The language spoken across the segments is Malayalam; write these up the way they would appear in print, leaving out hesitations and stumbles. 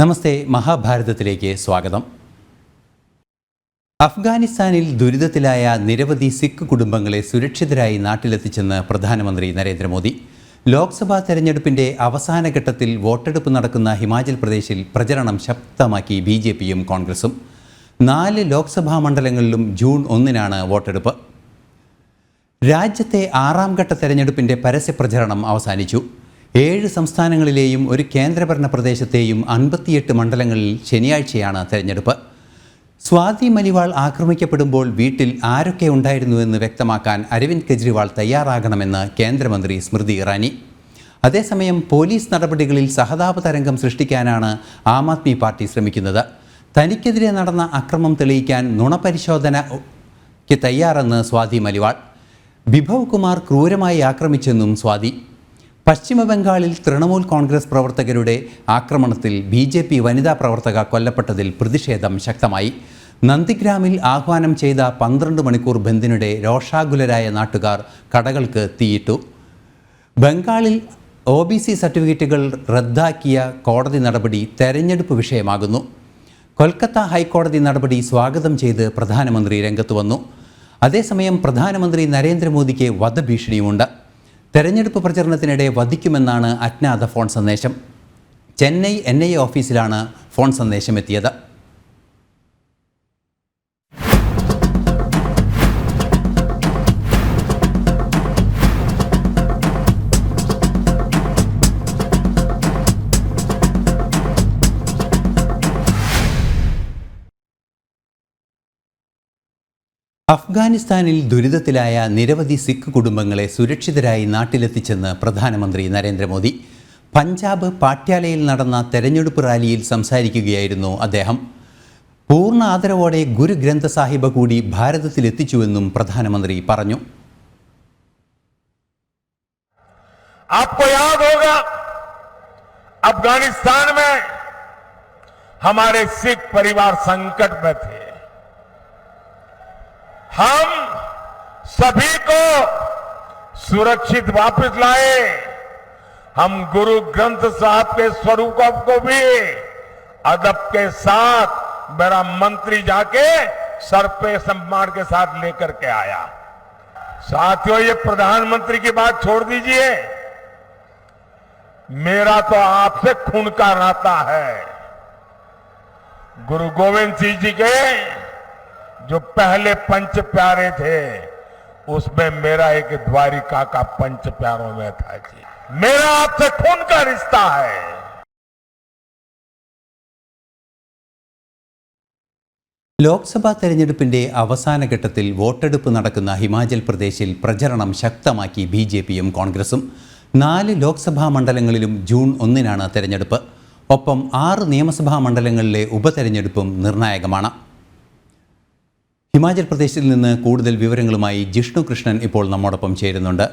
നമസ്തേ, മഹാഭാരതത്തിലേക്ക് സ്വാഗതം. അഫ്ഗാനിസ്ഥാനിൽ ദുരിതത്തിലായ നിരവധി സിഖ് കുടുംബങ്ങളെ സുരക്ഷിതരായി നാട്ടിലെത്തിച്ചെന്ന് പ്രധാനമന്ത്രി നരേന്ദ്രമോദി. ലോക്സഭാ തെരഞ്ഞെടുപ്പിന്റെ അവസാന ഘട്ടത്തിൽ വോട്ടെടുപ്പ് നടക്കുന്ന ഹിമാചൽ പ്രദേശിൽ പ്രചരണം ശക്തമാക്കി BJPയും കോൺഗ്രസും. 4 ലോക്സഭാ മണ്ഡലങ്ങളിലും ജൂൺ 1-നാണ് വോട്ടെടുപ്പ്. രാജ്യത്തെ 6ാം ഘട്ട തെരഞ്ഞെടുപ്പിന്റെ പരസ്യപ്രചരണം അവസാനിച്ചു. 7 സംസ്ഥാനങ്ങളിലെയും ഒരു കേന്ദ്രഭരണ പ്രദേശത്തെയും 58 മണ്ഡലങ്ങളിൽ ശനിയാഴ്ചയാണ് തെരഞ്ഞെടുപ്പ്. സ്വാതി മലിവാൾ ആക്രമിക്കപ്പെടുമ്പോൾ വീട്ടിൽ ആരൊക്കെ ഉണ്ടായിരുന്നുവെന്ന് വ്യക്തമാക്കാൻ അരവിന്ദ് കെജ്രിവാൾ തയ്യാറാകണമെന്ന് കേന്ദ്രമന്ത്രി സ്മൃതി ഇറാനി. അതേസമയം പോലീസ് നടപടികളിൽ സഹതാപ തരംഗം സൃഷ്ടിക്കാനാണ് ആം ആദ്മി പാർട്ടി ശ്രമിക്കുന്നത്. തനിക്കെതിരെ നടന്ന അക്രമം തെളിയിക്കാൻ നുണപരിശോധനയ്ക്ക് തയ്യാറെന്ന് സ്വാതി മലിവാൾ. ബിഭവ് കുമാർ ക്രൂരമായി ആക്രമിച്ചെന്നും സ്വാതി. പശ്ചിമബംഗാളിൽ തൃണമൂൽ കോൺഗ്രസ് പ്രവർത്തകരുടെ ആക്രമണത്തിൽ BJP വനിതാ പ്രവർത്തക കൊല്ലപ്പെട്ടതിൽ പ്രതിഷേധം ശക്തമായി. നന്ദിഗ്രാമിൽ ആഹ്വാനം ചെയ്ത 12 മണിക്കൂർ ബന്ദിനിടെ രോഷാകുലരായ നാട്ടുകാർ കടകൾക്ക് തീയിട്ടു. ബംഗാളിൽ OBC സർട്ടിഫിക്കറ്റുകൾ റദ്ദാക്കിയ കോടതി നടപടി തെരഞ്ഞെടുപ്പ് വിഷയമാകുന്നു. കൊൽക്കത്ത ഹൈക്കോടതി നടപടി സ്വാഗതം ചെയ്ത് പ്രധാനമന്ത്രി രംഗത്ത് വന്നു. അതേസമയം പ്രധാനമന്ത്രി നരേന്ദ്രമോദിക്ക് വധഭീഷണിയുമുണ്ട്. തെരഞ്ഞെടുപ്പ് പ്രചരണത്തിനിടെ വധിക്കുമെന്നാണ് അജ്ഞാത ഫോൺ സന്ദേശം. ചെന്നൈ NIA ഓഫീസിലാണ് ഫോൺ സന്ദേശം എത്തിയത്. അഫ്ഗാനിസ്ഥാനിൽ ദുരിതത്തിലായ നിരവധി സിഖ് കുടുംബങ്ങളെ സുരക്ഷിതരായി നാട്ടിലെത്തിച്ചെന്ന് പ്രധാനമന്ത്രി നരേന്ദ്രമോദി. പഞ്ചാബ് പാട്യാലയിൽ നടന്ന തെരഞ്ഞെടുപ്പ് റാലിയിൽ സംസാരിക്കുകയായിരുന്നു അദ്ദേഹം. പൂർണ്ണ ആദരവോടെ ഗുരു ഗ്രന്ഥ സാഹിബ് കൂടി ഭാരതത്തിലെത്തിച്ചുവെന്നും പ്രധാനമന്ത്രി പറഞ്ഞു. आपको याद होगा, अफगानिस्तान में हमारे सिख परिवार संकट में थे. हम सभी को सुरक्षित वापस लाए. हम गुरु ग्रंथ साहब के स्वरूप को भी अदब के साथ मेरा मंत्री जाके सर पे सम्मान के साथ लेकर के आया. साथियों, ये प्रधानमंत्री की बात छोड़ दीजिए, मेरा तो आपसे खून का नाता है. गुरु गोविंद सिंह जी के जो पहले पंच प्यारे थे, उसमें मेरा एक द्वारिका का पंच प्यारों में था जी. मेरा आपसे खून का रिश्ता है. ലോക്സഭാ തെരഞ്ഞെടുപ്പിന്റെ അവസാന ഘട്ടത്തിൽ വോട്ടെടുപ്പ് നടക്കുന്ന ഹിമാചൽ പ്രദേശിൽ പ്രചരണം ശക്തമാക്കി BJPയും കോൺഗ്രസും. 4 ലോക്സഭാ മണ്ഡലങ്ങളിലും ജൂൺ 1-നാണ് തെരഞ്ഞെടുപ്പ്. ഒപ്പം 6 നിയമസഭാ മണ്ഡലങ്ങളിലെ ഉപതെരഞ്ഞെടുപ്പും നിർണായകമാണ്. ഹിമാചൽ പ്രദേശിൽ നിന്ന് കൂടുതൽ വിവരങ്ങളുമായി ജിഷ്ണു കൃഷ്ണൻ ഇപ്പോൾ നമ്മോടൊപ്പം ചേരുന്നുണ്ട്.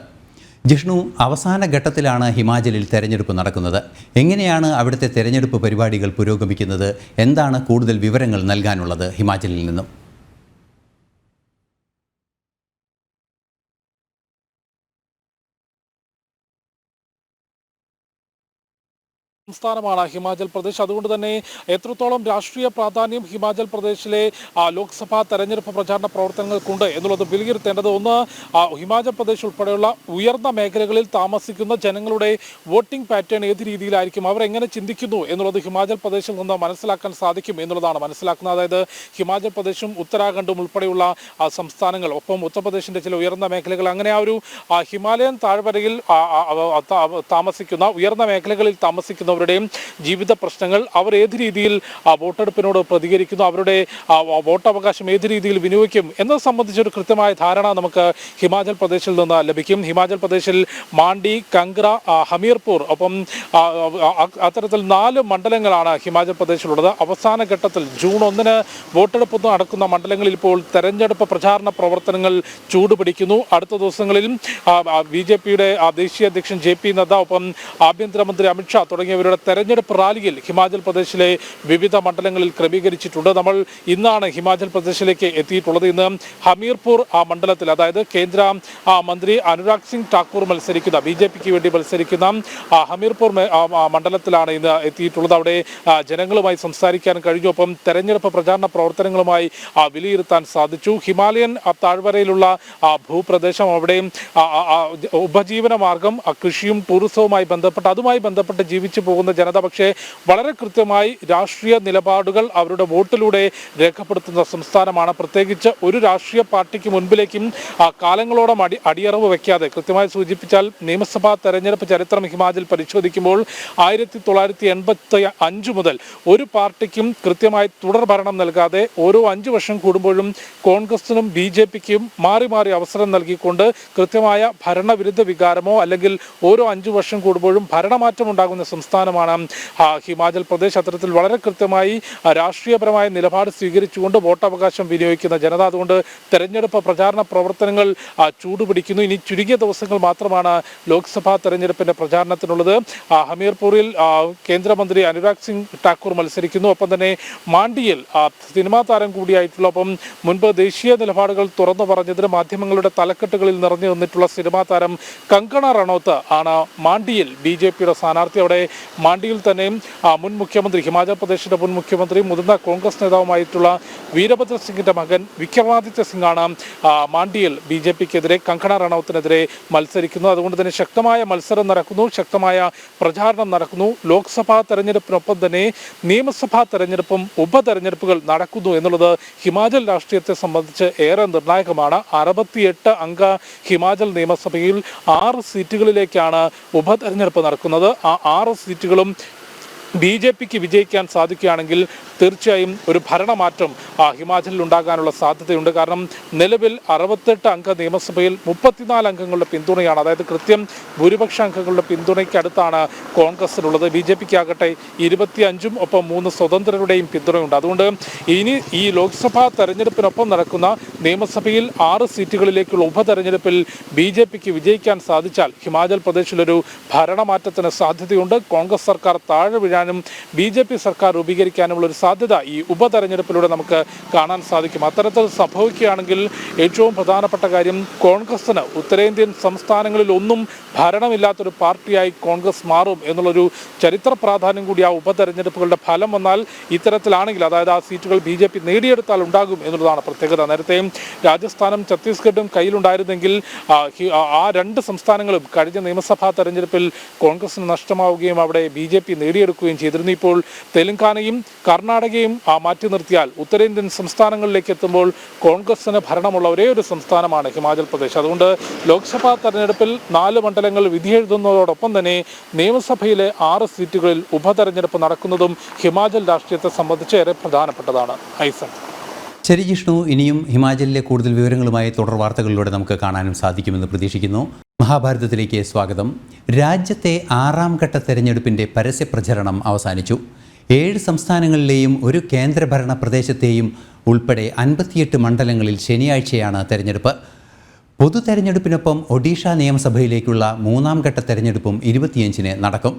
ജിഷ്ണു, അവസാന ഘട്ടത്തിലാണ് ഹിമാചലിൽ തെരഞ്ഞെടുപ്പ് നടക്കുന്നത്. എങ്ങനെയാണ് അവിടുത്തെ തെരഞ്ഞെടുപ്പ് പരിപാടികൾ പുരോഗമിക്കുന്നത്? എന്താണ് കൂടുതൽ വിവരങ്ങൾ നൽകാനുള്ളത് ഹിമാചലിൽ നിന്നും? സംസ്ഥാനമാണ് ഹിമാചൽ പ്രദേശ്. അതുകൊണ്ട് തന്നെ എത്രത്തോളം രാഷ്ട്രീയ പ്രാധാന്യം ഹിമാചൽ പ്രദേശിലെ ലോക്സഭാ തെരഞ്ഞെടുപ്പ് പ്രചാരണ പ്രവർത്തനങ്ങൾക്കുണ്ട് എന്നുള്ളത് വിലയിരുത്തേണ്ടത്. ഒന്ന്, ഹിമാചൽ പ്രദേശ് ഉൾപ്പെടെയുള്ള ഉയർന്ന മേഖലകളിൽ താമസിക്കുന്ന ജനങ്ങളുടെ വോട്ടിംഗ് പാറ്റേൺ ഏത് രീതിയിലായിരിക്കും, അവരെങ്ങനെ ചിന്തിക്കുന്നു എന്നുള്ളത് ഹിമാചൽ പ്രദേശിൽ നിന്ന് മനസ്സിലാക്കാൻ സാധിക്കും എന്നുള്ളതാണ് മനസ്സിലാക്കുന്നത്. അതായത് ഹിമാചൽ പ്രദേശും ഉത്തരാഖണ്ഡും ഉൾപ്പെടെയുള്ള സംസ്ഥാനങ്ങൾ, ഒപ്പം ഉത്തർപ്രദേശിൻ്റെ ചില ഉയർന്ന മേഖലകൾ, അങ്ങനെ ആ ഒരു ഹിമാലയൻ താഴ്വരയിൽ താമസിക്കുന്ന ഉയർന്ന മേഖലകളിൽ താമസിക്കുന്ന ജീവിത പ്രശ്നങ്ങൾ, അവർ ഏത് രീതിയിൽ വോട്ടെടുപ്പിനോട് പ്രതികരിക്കുന്നു, അവരുടെ വോട്ടവകാശം ഏത് രീതിയിൽ വിനിയോഗിക്കും എന്നത് സംബന്ധിച്ചൊരു കൃത്യമായ ധാരണ നമുക്ക് ഹിമാചൽ പ്രദേശിൽ നിന്ന് ലഭിക്കും. ഹിമാചൽ പ്രദേശിൽ മാണ്ഡി, കംഗ്ര, ഹമീർപൂർ, ഒപ്പം അത്തരത്തിൽ 4 മണ്ഡലങ്ങളാണ് ഹിമാചൽ പ്രദേശിലുള്ളത്. അവസാന ഘട്ടത്തിൽ ജൂൺ 1-ന് വോട്ടെടുപ്പ് നടക്കുന്ന മണ്ഡലങ്ങളിൽ ഇപ്പോൾ തെരഞ്ഞെടുപ്പ് പ്രചാരണ പ്രവർത്തനങ്ങൾ ചൂടുപിടിക്കുന്നു. അടുത്ത ദിവസങ്ങളിൽ BJPയുടെ ദേശീയ അധ്യക്ഷൻ JP നദ്ദ, ഒപ്പം ആഭ്യന്തരമന്ത്രി അമിത്ഷാ തുടങ്ങിയവർ ഇവരുടെ തെരഞ്ഞെടുപ്പ് റാലിയിൽ ഹിമാചൽ പ്രദേശിലെ വിവിധ മണ്ഡലങ്ങളിൽ ക്രമീകരിച്ചിട്ടുണ്ട്. നമ്മൾ ഇന്നാണ് ഹിമാചൽ പ്രദേശിലേക്ക് എത്തിയിട്ടുള്ളത്. ഇന്ന് ഹമീർപൂർ മണ്ഡലത്തിൽ, അതായത് കേന്ദ്ര മന്ത്രി അനുരാഗ് സിംഗ് ഠാക്കൂർ മത്സരിക്കുന്ന BJPക്ക് വേണ്ടി മത്സരിക്കുന്ന ഹമീർപൂർ മണ്ഡലത്തിലാണ് ഇന്ന് എത്തിയിട്ടുള്ളത്. അവിടെ ജനങ്ങളുമായി സംസാരിക്കാൻ കഴിഞ്ഞു. ഒപ്പം തെരഞ്ഞെടുപ്പ് പ്രചാരണ പ്രവർത്തനങ്ങളുമായി വിലയിരുത്താൻ സാധിച്ചു. ഹിമാലയൻ താഴ്വരയിലുള്ള ഭൂപ്രദേശം, അവിടെ ഉപജീവന മാർഗം കൃഷിയും ടൂറിസവുമായി ബന്ധപ്പെട്ട് അതുമായി ബന്ധപ്പെട്ട് ജീവിച്ചു പോകുന്ന ജനത പക്ഷേ വളരെ കൃത്യമായി രാഷ്ട്രീയ നിലപാടുകൾ അവരുടെ വോട്ടിലൂടെ രേഖപ്പെടുത്തുന്ന സംസ്ഥാനമാണ്. പ്രത്യേകിച്ച് ഒരു രാഷ്ട്രീയ പാർട്ടിക്ക് മുൻപിലേക്കും കാലങ്ങളോളം അടിയറവ് വയ്ക്കാതെ, കൃത്യമായി സൂചിപ്പിച്ചാൽ നിയമസഭാ തെരഞ്ഞെടുപ്പ് ചരിത്രം ഹിമാചൽ പരിശോധിക്കുമ്പോൾ 1985 മുതൽ ഒരു പാർട്ടിക്കും കൃത്യമായി തുടർ ഭരണം നൽകാതെ ഓരോ 5 വർഷം കൂടുമ്പോഴും കോൺഗ്രസിനും BJPക്കും മാറി മാറി അവസരം നൽകിക്കൊണ്ട് കൃത്യമായ ഭരണവിരുദ്ധ വികാരമോ അല്ലെങ്കിൽ ഓരോ 5 വർഷം കൂടുമ്പോഴും ഭരണമാറ്റം ഉണ്ടാകുന്ന സംസ്ഥാനമാണ് ഹിമാചൽ പ്രദേശ്. അത്തരത്തിൽ വളരെ കൃത്യമായി രാഷ്ട്രീയപരമായ നിലപാട് സ്വീകരിച്ചുകൊണ്ട് വോട്ടവകാശം വിനിയോഗിക്കുന്ന ജനത. അതുകൊണ്ട് തെരഞ്ഞെടുപ്പ് പ്രചാരണ പ്രവർത്തനങ്ങൾ ചൂടുപിടിക്കുന്നു. ഇനി ചുരുങ്ങിയ ദിവസങ്ങൾ മാത്രമാണ് ലോക്സഭാ തെരഞ്ഞെടുപ്പിന്റെ പ്രചാരണത്തിനുള്ളത്. ഹമീർപൂരിൽ കേന്ദ്രമന്ത്രി അനുരാഗ് സിംഗ് ഠാക്കൂർ മത്സരിക്കുന്നു. ഒപ്പം തന്നെ മാണ്ഡിയിൽ സിനിമാ താരം കൂടിയായിട്ടുള്ള, ഒപ്പം മുൻപ് ദേശീയ നിലപാടുകൾ തുറന്നു പറഞ്ഞതിന് മാധ്യമങ്ങളുടെ തലക്കെട്ടുകളിൽ നിറഞ്ഞു നിന്നിട്ടുള്ള സിനിമാ താരം കങ്കണ റണൌത്ത് ആണ് മാണ്ഡിയിൽ BJPയുടെ സ്ഥാനാർത്ഥി. അവിടെ മാണ്ഡിയിൽ തന്നെ മുൻ മുഖ്യമന്ത്രി, ഹിമാചൽ പ്രദേശിന്റെ മുൻ മുഖ്യമന്ത്രി, മുതിർന്ന കോൺഗ്രസ് നേതാവുമായിട്ടുള്ള വീരഭദ്ര സിംഗിന്റെ മകൻ വിക്രമാദിത്യ സിംഗ് ആണ് മാണ്ഡിയിൽ BJPക്കെതിരെ, കങ്കണ റണൌത്തിനെതിരെ മത്സരിക്കുന്നത്. അതുകൊണ്ട് തന്നെ ശക്തമായ മത്സരം നടക്കുന്നു, ശക്തമായ പ്രചാരണം നടക്കുന്നു. ലോക്സഭാ തെരഞ്ഞെടുപ്പിനൊപ്പം തന്നെ നിയമസഭാ തെരഞ്ഞെടുപ്പും ഉപതെരഞ്ഞെടുപ്പുകൾ നടക്കുന്നു എന്നുള്ളത് ഹിമാചൽ രാഷ്ട്രീയത്തെ സംബന്ധിച്ച് ഏറെ നിർണായകമാണ്. 68 അംഗ ഹിമാചൽ നിയമസഭയിൽ 6 സീറ്റുകളിലേക്കാണ് ഉപതെരഞ്ഞെടുപ്പ് നടക്കുന്നത്. ആ 6 സീറ്റുകളും BJPക്ക് വിജയിക്കാൻ സാധിക്കുകയാണെങ്കിൽ തീർച്ചയായും ഒരു ഭരണമാറ്റം ഹിമാചലിൽ ഉണ്ടാകാനുള്ള സാധ്യതയുണ്ട്. കാരണം നിലവിൽ 68 അംഗ നിയമസഭയിൽ 34 അംഗങ്ങളുടെ പിന്തുണയാണ്. അതായത് കൃത്യം ഭൂരിപക്ഷ അംഗങ്ങളുടെ പിന്തുണയ്ക്കടുത്താണ് കോൺഗ്രസിനുള്ളത്. BJPക്കാകട്ടെ 25 ഒപ്പം 3 സ്വതന്ത്രരുടെയും പിന്തുണയുണ്ട്. അതുകൊണ്ട് ഇനി ഈ ലോക്സഭാ തെരഞ്ഞെടുപ്പിനൊപ്പം നടക്കുന്ന നിയമസഭയിൽ 6 സീറ്റുകളിലേക്കുള്ള ഉപതെരഞ്ഞെടുപ്പിൽ BJPക്ക് വിജയിക്കാൻ സാധിച്ചാൽ ഹിമാചൽ പ്രദേശിലൊരു ഭരണമാറ്റത്തിന് സാധ്യതയുണ്ട്. കോൺഗ്രസ് സർക്കാർ താഴെ വീഴാനും BJP സർക്കാർ രൂപീകരിക്കാനുമുള്ള ഒരു സാധ്യത ഈ ഉപതെരഞ്ഞെടുപ്പിലൂടെ നമുക്ക് കാണാൻ സാധിക്കും. അത്തരത്തിൽ സംഭവിക്കുകയാണെങ്കിൽ ഏറ്റവും പ്രധാനപ്പെട്ട കാര്യം, കോൺഗ്രസിന് ഉത്തരേന്ത്യൻ സംസ്ഥാനങ്ങളിൽ ഒന്നും ഭരണമില്ലാത്തൊരു പാർട്ടിയായി കോൺഗ്രസ് മാറും എന്നുള്ളൊരു ചരിത്ര പ്രാധാന്യം കൂടി ആ ഉപതെരഞ്ഞെടുപ്പുകളുടെ ഫലം വന്നാൽ ഇത്തരത്തിലാണെങ്കിൽ, അതായത് ആ സീറ്റുകൾ BJP നേടിയെടുത്താൽ ഉണ്ടാകും എന്നുള്ളതാണ് പ്രത്യേകത. നേരത്തെ രാജസ്ഥാനും ഛത്തീസ്ഗഡും കയ്യിലുണ്ടായിരുന്നെങ്കിൽ ആ 2 സംസ്ഥാനങ്ങളും കഴിഞ്ഞ നിയമസഭാ തെരഞ്ഞെടുപ്പിൽ കോൺഗ്രസിന് നഷ്ടമാവുകയും അവിടെ BJP നേടിയെടുക്കുകയും ചെയ്തിരുന്നു. ഇപ്പോൾ തെലങ്കാനയും കർണാടകയും മാറ്റി നിർത്തിയാൽ ഉത്തരേന്ത്യൻ സംസ്ഥാനങ്ങളിലേക്ക് എത്തുമ്പോൾ കോൺഗ്രസിന് ഭരണമുള്ള ഒരേ ഒരു സംസ്ഥാനമാണ് ഹിമാചൽ പ്രദേശ്. അതുകൊണ്ട് ലോക്സഭാ തെരഞ്ഞെടുപ്പിൽ 4 മണ്ഡലങ്ങൾ വിധിയെഴുതുന്നതോടൊപ്പം തന്നെ നിയമസഭയിലെ 6 സീറ്റുകളിൽ ഉപതെരഞ്ഞെടുപ്പ് നടക്കുന്നതും ഹിമാചൽ രാഷ്ട്രീയത്തെ സംബന്ധിച്ച് ഏറെ പ്രധാനപ്പെട്ടതാണ്. ഐസൻ. ശരി ജിഷ്ണു, ഇനിയും ഹിമാചലിലെ കൂടുതൽ വിവരങ്ങളുമായി തുടർ വാർത്തകളിലൂടെ നമുക്ക് കാണാനും സാധിക്കുമെന്ന് പ്രതീക്ഷിക്കുന്നു. മഹാഭാരതത്തിലേക്ക് സ്വാഗതം. രാജ്യത്തെ 6ാം ഘട്ട തെരഞ്ഞെടുപ്പിൻ്റെ പരസ്യപ്രചരണം അവസാനിച്ചു. 7 സംസ്ഥാനങ്ങളിലെയും ഒരു കേന്ദ്രഭരണ പ്രദേശത്തെയും ഉൾപ്പെടെ 58 മണ്ഡലങ്ങളിൽ ശനിയാഴ്ചയാണ് തെരഞ്ഞെടുപ്പ്. പൊതു തെരഞ്ഞെടുപ്പിനൊപ്പം ഒഡീഷ നിയമസഭയിലേക്കുള്ള 3ാം ഘട്ട തെരഞ്ഞെടുപ്പും 25-ന് നടക്കും.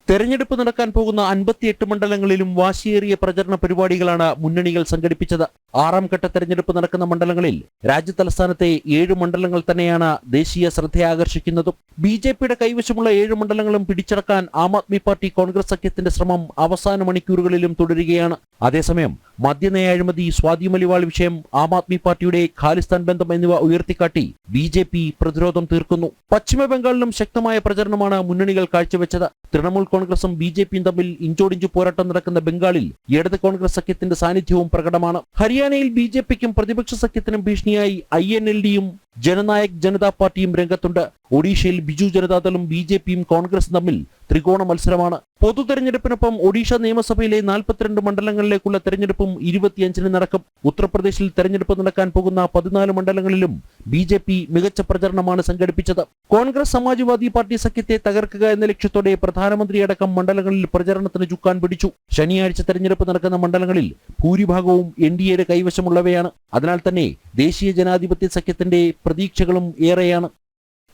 തെരഞ്ഞെടുപ്പ് നടക്കാൻ പോകുന്ന 58 മണ്ഡലങ്ങളിലും വാശിയേറിയ പ്രചരണ പരിപാടികളാണ് മുന്നണികൾ സംഘടിപ്പിച്ചത്. 6ാം ഘട്ട തെരഞ്ഞെടുപ്പ് നടക്കുന്ന മണ്ഡലങ്ങളിൽ രാജ്യതലസ്ഥാനത്തെ 7 മണ്ഡലങ്ങൾ തന്നെയാണ് ദേശീയ ശ്രദ്ധയാകർഷിക്കുന്നതും. BJPയുടെ കൈവശമുള്ള 7 മണ്ഡലങ്ങളും പിടിച്ചടക്കാൻ ആം ആദ്മി പാർട്ടി കോൺഗ്രസ് സഖ്യത്തിന്റെ ശ്രമം അവസാന മണിക്കൂറുകളിലും തുടരുകയാണ്. അതേസമയം മദ്യനയ അഴിമതി, സ്വാതി മലിവാൾ വിഷയം, ആം ആദ്മി പാർട്ടിയുടെ ഖാലിസ്ഥാൻ ബന്ധം എന്നിവ ഉയർത്തിക്കാട്ടി BJP പ്രതിരോധം തീർക്കുന്നു. പശ്ചിമ ബംഗാളിലും ശക്തമായ പ്രചരണമാണ് മുന്നണികൾ കാഴ്ചവെച്ചത്. തൃണമൂൽ കോൺഗ്രസും BJPയും തമ്മിൽ ഇഞ്ചോടിഞ്ചു പോരാട്ടം നടക്കുന്ന ബംഗാളിൽ ഇടത് കോൺഗ്രസ് സഖ്യത്തിന്റെ സാന്നിധ്യവും പ്രകടമാണ്. ഹരിയാനയിൽ BJPക്കും പ്രതിപക്ഷ സഖ്യത്തിനും ഭീഷണിയായി INLDയും ജനനായക് ജനതാ പാർട്ടിയും രംഗത്തുണ്ട്. ഒഡീഷയിൽ ബിജു ജനതാദളും BJPയും കോൺഗ്രസും തമ്മിൽ ത്രികോണ മത്സരമാണ്. പൊതു തെരഞ്ഞെടുപ്പിനൊപ്പം ഒഡീഷ നിയമസഭയിലെ 42 മണ്ഡലങ്ങളിലേക്കുള്ള തെരഞ്ഞെടുപ്പും 25-ന് നടക്കും. ഉത്തർപ്രദേശിൽ തെരഞ്ഞെടുപ്പ് നടക്കാൻ പോകുന്ന 14 മണ്ഡലങ്ങളിലും BJP മികച്ച പ്രചരണമാണ് സംഘടിപ്പിച്ചത്. കോൺഗ്രസ് സമാജ്വാദി പാർട്ടി സഖ്യത്തെ തകർക്കുക എന്ന ലക്ഷ്യത്തോടെ പ്രധാനമന്ത്രിയടക്കം മണ്ഡലങ്ങളിൽ പ്രചരണത്തിന് ചുക്കാൻ പിടിച്ചു. ശനിയാഴ്ച തെരഞ്ഞെടുപ്പ് നടക്കുന്ന മണ്ഡലങ്ങളിൽ ഭൂരിഭാഗവും NDAയുടെ കൈവശമുള്ളവയാണ്. അതിനാൽ തന്നെ ദേശീയ ജനാധിപത്യ സഖ്യത്തിന്റെ പ്രതീക്ഷകളും ഏറെയാണ്.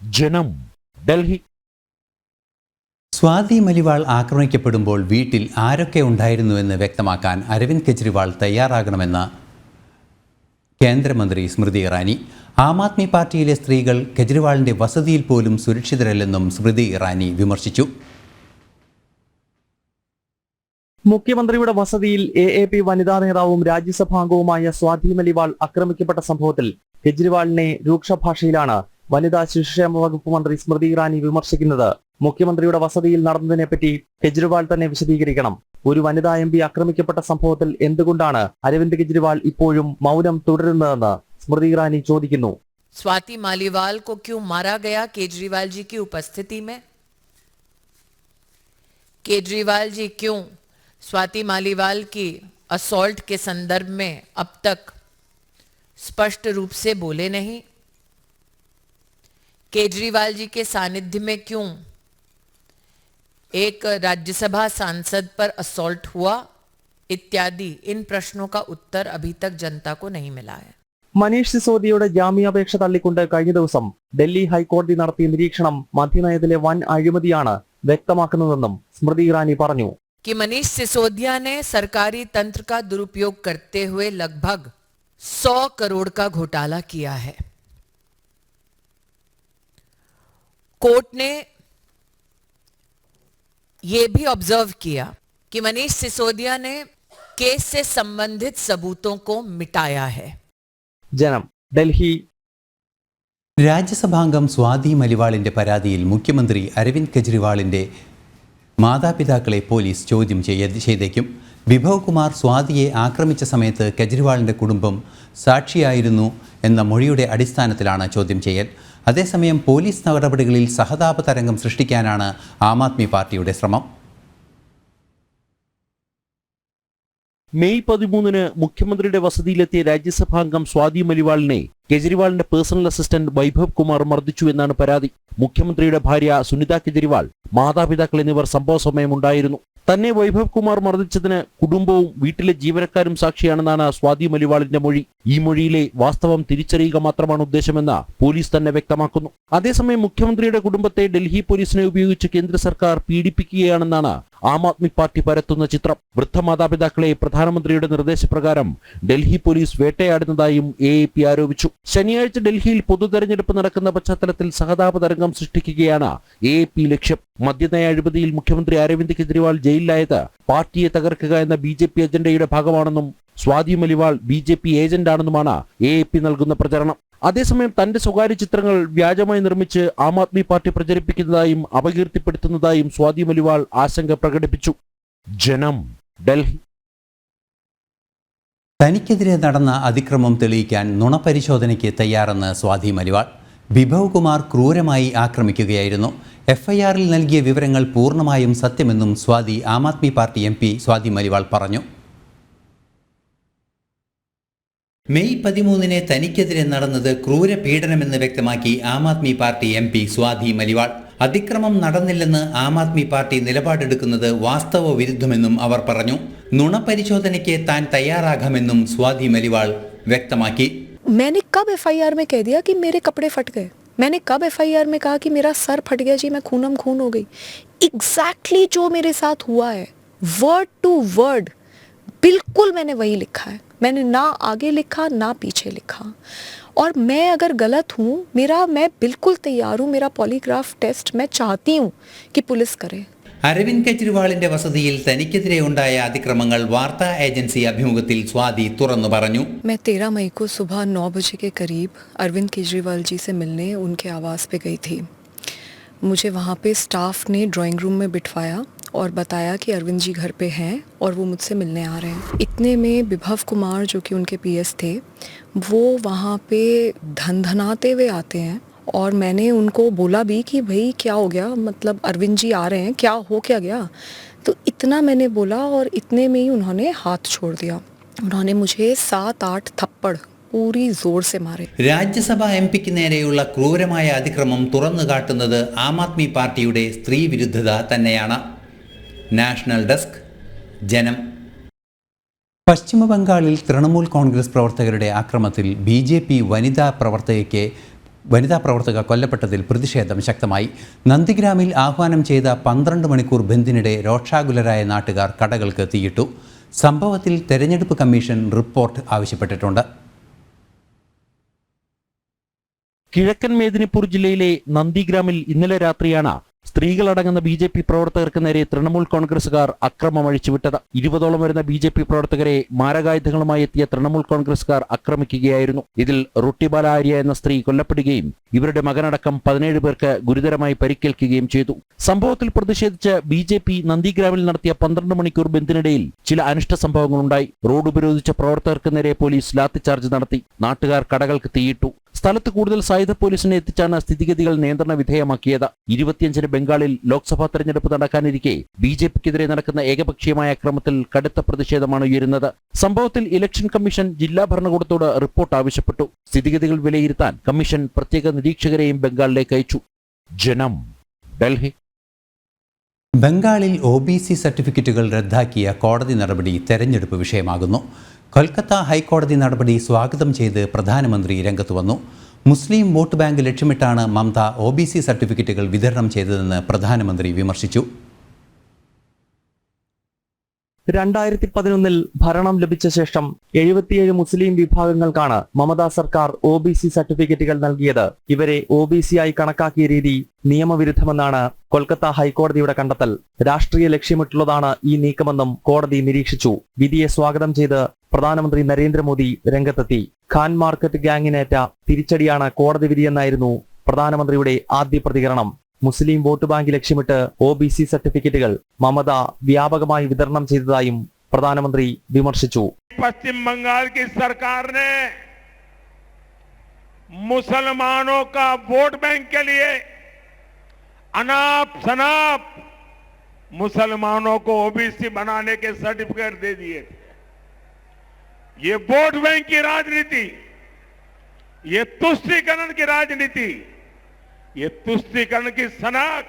ജനം, ഡൽഹി. സ്വാതി മലിവാൾ ആക്രമിക്കപ്പെടുമ്പോൾ വീട്ടിൽ ആരൊക്കെ ഉണ്ടായിരുന്നുവെന്ന് വ്യക്തമാക്കാൻ അരവിന്ദ് കെജ്രിവാൾ തയ്യാറാകണമെന്ന് കേന്ദ്രമന്ത്രി സ്മൃതി ഇറാനി. ആം ആദ്മി പാർട്ടിയിലെ സ്ത്രീകൾ കെജ്രിവാളിൻ്റെ വസതിയിൽ പോലും സുരക്ഷിതരല്ലെന്നും സ്മൃതി ഇറാനി വിമർശിച്ചു. മുഖ്യമന്ത്രിയുടെ വസതിയിൽ AAP വനിതാ നേതാവും രാജ്യസഭാംഗവുമായ സ്വാതി മലിവാൾ ആക്രമിക്കപ്പെട്ട സംഭവത്തിൽ കെജ്രിവാളിനെ രൂക്ഷ ഭാഷയിലാണ് വനിതാ ശിശുക്ഷേമ വകുപ്പ് മന്ത്രി സ്മൃതി ഇറാനി വിമർശിക്കുന്നത്. മുഖ്യമന്ത്രിയുടെ വസതിയിൽ നടന്നതിനെപ്പറ്റി കെജ്രിവാൾ തന്നെ വിശദീകരിക്കണം. ഒരു വനിതാ MP ആക്രമിക്കപ്പെട്ട സംഭവത്തിൽ എന്തുകൊണ്ടാണ് അരവിന്ദ് കെജ്രിവാൾ ഇപ്പോഴും മൗനം തുടരുന്നതെന്ന് സ്മൃതി ഇറാനി ചോദിക്കുന്നു. स्वाति मालीवाल को क्यों मारा गया केजरीवाल जी की उपस्थिति में? केजरीवाल जी क्यों स्वाति मालीवाल की असॉल्ट के संदर्भ में अब तक स्पष्ट रूप से बोले नहीं? केजरीवाल जी के सानिध्य में क्यों एक राज्यसभा सांसद पर असॉल्ट हुआ इत्यादि इन प्रश्नों का उत्तर अभी तक जनता को नहीं मिला है. മനീഷ് സിസോദിയുടെ ജാമ്യാപേക്ഷ തള്ളിക്കൊണ്ട് കഴിഞ്ഞ ദിവസം ഡൽഹി ഹൈക്കോടതി നടത്തിയ നിരീക്ഷണം മദ്യനയത്തിലെ വൻ അഴിമതിയാണ് വ്യക്തമാക്കുന്നതെന്നും സ്മൃതി ഇറാനി പറഞ്ഞു. कि मनीष सिसोदिया ने सरकारी तंत्र का दुरुपयोग करते हुए लगभग 100 करोड़ का घोटाला किया है. कोर्ट ने यह भी ऑब्जर्व किया कि मनीष सिसोदिया ने केस से संबंधित सबूतों को मिटाया है. ജനം, ഡൽഹി. രാജ്യസഭാംഗം സ്വാതി മലിവാളിൻ്റെ പരാതിയിൽ മുഖ്യമന്ത്രി അരവിന്ദ് കെജ്രിവാളിൻ്റെ മാതാപിതാക്കളെ പോലീസ് ചോദ്യം ചെയ്തേക്കും. വിഭവ് കുമാർ സ്വാതിയെ ആക്രമിച്ച സമയത്ത് കെജ്രിവാളിൻ്റെ കുടുംബം സാക്ഷിയായിരുന്നു എന്ന മൊഴിയുടെ അടിസ്ഥാനത്തിലാണ് ചോദ്യം ചെയ്യൽ. അതേസമയം പോലീസ് നടപടികളിൽ സഹതാപ തരംഗം സൃഷ്ടിക്കാനാണ് ആം ആദ്മി പാർട്ടിയുടെ ശ്രമം. മെയ് 13 മുഖ്യമന്ത്രിയുടെ വസതിയിലെത്തിയ രാജ്യസഭാംഗം സ്വാതി മലിവാളിനെ കെജ്രിവാളിന്റെ പേഴ്സണൽ അസിസ്റ്റന്റ് വൈഭവ് കുമാർ മർദ്ദിച്ചു എന്നാണ് പരാതി. മുഖ്യമന്ത്രിയുടെ ഭാര്യ സുനിത കെജ്രിവാൾ, മാതാപിതാക്കൾ എന്നിവർ സംഭവ സമയം ഉണ്ടായിരുന്നു. തന്നെ വൈഭവ് കുമാർ മർദ്ദിച്ചതിന് കുടുംബവും വീട്ടിലെ ജീവനക്കാരും സാക്ഷിയാണെന്നാണ് സ്വാതി മലിവാളിന്റെ മൊഴി. ഈ മൊഴിയിലെ വാസ്തവം തിരിച്ചറിയുക മാത്രമാണ് ഉദ്ദേശമെന്ന് പോലീസ് തന്നെ വ്യക്തമാക്കുന്നു. അതേസമയം മുഖ്യമന്ത്രിയുടെ കുടുംബത്തെ ഡൽഹി പോലീസിനെ ഉപയോഗിച്ച് കേന്ദ്ര സർക്കാർ പീഡിപ്പിക്കുകയാണെന്നാണ് ആം ആദ്മി പാർട്ടി പരത്തുന്ന ചിത്രം. വൃദ്ധ മാതാപിതാക്കളെ പ്രധാനമന്ത്രിയുടെ നിർദ്ദേശപ്രകാരം ഡൽഹി പോലീസ് വേട്ടയാടുന്നതായും AAP ആരോപിച്ചു. ശനിയാഴ്ച ഡൽഹിയിൽ പൊതുതെരഞ്ഞെടുപ്പ് നടക്കുന്ന പശ്ചാത്തലത്തിൽ സഹതാപ തരംഗം സൃഷ്ടിക്കുകയാണ് AAP ലക്ഷ്യം. മദ്യനയ അഴിമതിയിൽ മുഖ്യമന്ത്രി അരവിന്ദ് കെജ്രിവാൾ ജയിലിലായത് പാർട്ടിയെ തകർക്കുക എന്ന BJP അജണ്ടയുടെ ഭാഗമാണെന്നും സ്വാതി മലിവാൾ BJP ഏജന്റാണെന്നുമാണ് AAP നൽകുന്ന പ്രചരണം. അതേസമയം തന്റെ സ്വകാര്യ ചിത്രങ്ങൾ വ്യാജമായി നിർമ്മിച്ച് ആം ആദ്മി പാർട്ടി പ്രചരിപ്പിക്കുന്നതായും അപകീർത്തിപ്പെടുത്തുന്നതായും സ്വാതി മലിവാൾ ആശങ്ക പ്രകടിപ്പിച്ചു. ജനം, ഡൽഹി. തനിക്കെതിരെ നടന്ന അതിക്രമം തെളിയിക്കാൻ നുണപരിശോധനയ്ക്ക് തയ്യാറെന്ന് സ്വാതി മലിവാൾ. വിഭവ് കുമാർ ക്രൂരമായി ആക്രമിക്കുകയായിരുന്നു. FIR-ൽ നൽകിയ വിവരങ്ങൾ പൂർണ്ണമായും സത്യമെന്നും സ്വാതി ആം ആദ്മി പാർട്ടി MP സ്വാതി മലിവാൾ പറഞ്ഞു. മെയ് 13 തനിക്കെതിരെ നടന്നത് ക്രൂരപീഡനമെന്ന് വ്യക്തമാക്കി ആം ആദ്മി പാർട്ടി MP സ്വാതി മലിവാൾ. അതിക്രമം നടന്നില്ലെന്ന് ആം ആദ്മി പാർട്ടി നിലപാടെടുക്കുന്നത് വാസ്തവ വിരുദ്ധമെന്നും അവർ പറഞ്ഞു. നുണപരിശോധനയ്ക്ക് താൻ തയ്യാറാകാമെന്നും സ്വാതി മലിവാൾ വ്യക്തമാക്കി. मैंने कब FIR में कह दिया कि मेरे कपड़े फट गए? मैंने कब FIR में कहा कि मेरा सर फट गया जी, मैं खूनम खून हो गई? एग्जैक्टली जो मेरे साथ हुआ है, वर्ड टू वर्ड बिल्कुल मैंने वही लिखा है. मैंने ना आगे लिखा ना पीछे लिखा. और मैं अगर गलत हूँ, मैं बिल्कुल तैयार हूँ. मेरा पॉलीग्राफ टेस्ट मैं चाहती हूँ कि पुलिस करे. അരവിന്ദ് കെജ്രിവാളിന്റെ വസതിയിൽ തനിക്കെതിരെ ഉണ്ടായ അതിക്രമങ്ങൾ വാർത്താ ഏജൻസി അഭിമുഖത്തിൽ സ്വാതി തുറന്നു പറഞ്ഞു. मैं 13 मई को सुबह 9 बजे के करीब अरविंद केजरीवाल जी से मिलने उनके आवास पे गई थी. मुझे वहाँ पे स्टाफ ने ड्राइंग रूम में बिठवाया और बताया कि अरविंद जी घर पे हैं और वो मुझसे मिलने आ रहे हैं. इतने में विभव कुमार जो कि उनके PS थे, वो वहाँ पे धनधनाते हुए आते हैं. और मैंने उनको बोला भी कि भाई क्या हो गया, मतलब अरविंद जी आ रहे हैं, क्या हो क्या गया? तो इतना मैंने बोला और इतने में ही उन्होंने हाथ छोड़ दिया. उन्होंने मुझे 7-8 थप्पड़ पूरी जोर से मारे. രാജ്യസഭാ MPക്ക് നേരെയുള്ള ക്രൂരമായ അതിക്രമം തുറന്നു കാട്ടുന്നത് ആം ആദ്മി പാർട്ടിയുടെ സ്ത്രീ വിരുദ്ധത തന്നെയാണ്. നാഷണൽ ഡെസ്ക്, ജനം. പശ്ചിമ ബംഗാളിൽ തൃണമൂൽ കോൺഗ്രസ് പ്രവർത്തകരുടെ ആക്രമണത്തിൽ BJP വനിതാ പ്രവർത്തകയ്ക്ക് വനിതാ പ്രവർത്തക കൊല്ലപ്പെട്ടതിൽ പ്രതിഷേധം ശക്തമായി. നന്ദിഗ്രാമിൽ ആഹ്വാനം ചെയ്ത 12 മണിക്കൂർ ബന്ദിനിടെ രോഷാകുലരായ നാട്ടുകാർ കടകൾക്ക് തീയിട്ടു. സംഭവത്തിൽ തെരഞ്ഞെടുപ്പ് കമ്മീഷൻ റിപ്പോർട്ട് ആവശ്യപ്പെട്ടിട്ടുണ്ട്. കിഴക്കൻ മേദിനിപൂർ ജില്ലയിലെ നന്ദിഗ്രാമിൽ ഇന്നലെ രാത്രിയാണ് സ്ത്രീകളടങ്ങുന്ന BJP പ്രവർത്തകർക്ക് നേരെ തൃണമൂൽ കോൺഗ്രസുകാർ അക്രമം അഴിച്ചുവിട്ടത്. 20ഓളം വരുന്ന BJP പ്രവർത്തകരെ മാരകായുധങ്ങളുമായി എത്തിയ തൃണമൂൽ കോൺഗ്രസുകാർ ആക്രമിക്കുകയായിരുന്നു. ഇതിൽ റുട്ടിബാല ആര്യ എന്ന സ്ത്രീ കൊല്ലപ്പെടുകയും ഇവരുടെ മകനടക്കം 17 പേർക്ക് ഗുരുതരമായി പരിക്കേൽക്കുകയും ചെയ്തു. സംഭവത്തിൽ പ്രതിഷേധിച്ച് BJP നന്ദിഗ്രാമിൽ നടത്തിയ 12 മണിക്കൂർ ബന്ദിനിടയിൽ ചില അനിഷ്ട സംഭവങ്ങളുണ്ടായി. റോഡ് ഉപരോധിച്ച പ്രവർത്തകർക്ക് നേരെ പോലീസ് ലാത്തിചാർജ് നടത്തി. നാട്ടുകാർ കടകൾക്ക് തീയിട്ടു. സ്ഥലത്ത് കൂടുതൽ സായുധ പോലീസിനെ എത്തിച്ചാണ് സ്ഥിതിഗതികൾ നിയന്ത്രണ വിധേയമാക്കിയത്. 25-ന് ബംഗാളിൽ ലോക്സഭാ തെരഞ്ഞെടുപ്പ് നടക്കാനിരിക്കെ BJPക്കെതിരെ നടക്കുന്ന ഏകപക്ഷീയമായ അക്രമത്തിൽ കടുത്ത പ്രതിഷേധമാണ് ഉയരുന്നത്. സംഭവത്തിൽ ഇലക്ഷൻ കമ്മീഷൻ ജില്ലാ ഭരണകൂടത്തോട് റിപ്പോർട്ട് ആവശ്യപ്പെട്ടു. സ്ഥിതിഗതികൾ വിലയിരുത്താൻ കമ്മീഷൻ പ്രത്യേക നിരീക്ഷകരെയും ബംഗാളിലേക്ക് അയച്ചു. ജനം, ഡൽഹി. ബംഗാളിൽ OBC സർട്ടിഫിക്കറ്റുകൾ റദ്ദാക്കിയ കോടതി നടപടി തെരഞ്ഞെടുപ്പ് വിഷയമാകുന്നു. കൊൽക്കത്ത ഹൈക്കോടതി നടപടി സ്വാഗതം ചെയ്ത് പ്രധാനമന്ത്രി രംഗത്ത് വന്നു. മുസ്ലിം വോട്ട് ബാങ്ക് ലക്ഷ്യമിട്ടാണ് മമത OBC സർട്ടിഫിക്കറ്റുകൾ വിതരണം ചെയ്തതെന്ന് പ്രധാനമന്ത്രി വിമർശിച്ചു. 2011 ഭരണം ലഭിച്ച ശേഷം 77 മുസ്ലിം വിഭാഗങ്ങൾക്കാണ് മമതാ സർക്കാർ OBC സർട്ടിഫിക്കറ്റുകൾ നൽകിയത്. ഇവരെ OBC ആയി കണക്കാക്കിയ രീതി നിയമവിരുദ്ധമെന്നാണ് കൊൽക്കത്ത ഹൈക്കോടതിയുടെ കണ്ടെത്തൽ. രാഷ്ട്രീയ ലക്ഷ്യമിട്ടുള്ളതാണ് ഈ നീക്കമെന്നും കോടതി നിരീക്ഷിച്ചു. വിധിയെ സ്വാഗതം ചെയ്ത് പ്രധാനമന്ത്രി നരേന്ദ്രമോദി രംഗത്തെത്തി. ഖാൻ മാർക്കറ്റ് ഗ്യാങ്ങിനേറ്റ തിരിച്ചടിയാണ് കോടതി വിധിയെന്നായിരുന്നു പ്രധാനമന്ത്രിയുടെ ആദ്യ പ്രതികരണം. മുസ്ലിം വോട്ട് ബാങ്ക് ലക്ഷ്യമിട്ട് OBC സർട്ടിഫിക്കറ്റുകൾ മമത വ്യാപകമായി വിതരണം ചെയ്തതായും പ്രധാനമന്ത്രി വിമർശിച്ചു. पश्चिम बंगाल की सरकार ने मुसलमानों का वोट बैंक के लिए अनाप शनाप मुसलमानों को OBC बनाने के सर्टिफिकेट दे दिए थे. ये वोट बैंक की राजनीति, ये तुष्टीकरण की राजनीति, ये तुष्टीकरण की सनक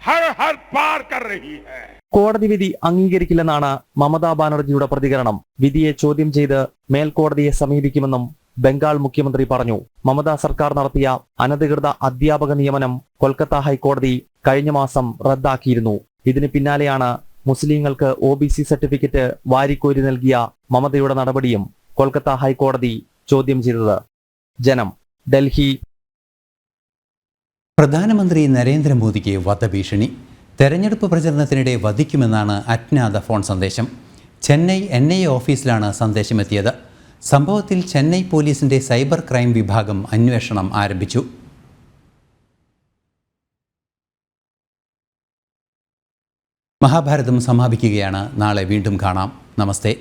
हर पार कर रही है. കോടതി വിധി അംഗീകരിക്കില്ലെന്നാണ് മമതാ ബാനർജിയുടെ പ്രതികരണം. വിധിയെ ചോദ്യം ചെയ്ത് മേൽക്കോടതിയെ സമീപിക്കുമെന്നും ബംഗാൾ മുഖ്യമന്ത്രി പറഞ്ഞു. മമതാ സർക്കാർ നടത്തിയ അനധികൃത അധ്യാപക നിയമനം കൊൽക്കത്ത ഹൈക്കോടതി കഴിഞ്ഞ മാസം റദ്ദാക്കിയിരുന്നു. ഇതിന് പിന്നാലെയാണ് മുസ്ലിങ്ങൾക്ക് OBC സർട്ടിഫിക്കറ്റ് വാരിക്കോരി നൽകിയ മമതയുടെ നടപടിയും കൊൽക്കത്ത ഹൈക്കോടതി ചോദ്യം ചെയ്തത്. ജനം, ഡൽഹി. പ്രധാനമന്ത്രി നരേന്ദ്രമോദിക്ക് വധഭീഷണി. തെരഞ്ഞെടുപ്പ് പ്രചരണത്തിനിടെ വധിക്കുമെന്നാണ് അജ്ഞാത ഫോൺ സന്ദേശം. ചെന്നൈ NIA ഓഫീസിലാണ് സന്ദേശമെത്തിയത്. സംഭവത്തിൽ ചെന്നൈ പോലീസിന്റെ സൈബർ ക്രൈം വിഭാഗം അന്വേഷണം ആരംഭിച്ചു. മഹാഭാരതം സമാപിക്കുകയാണ്. നാളെ വീണ്ടും കാണാം. നമസ്തേ.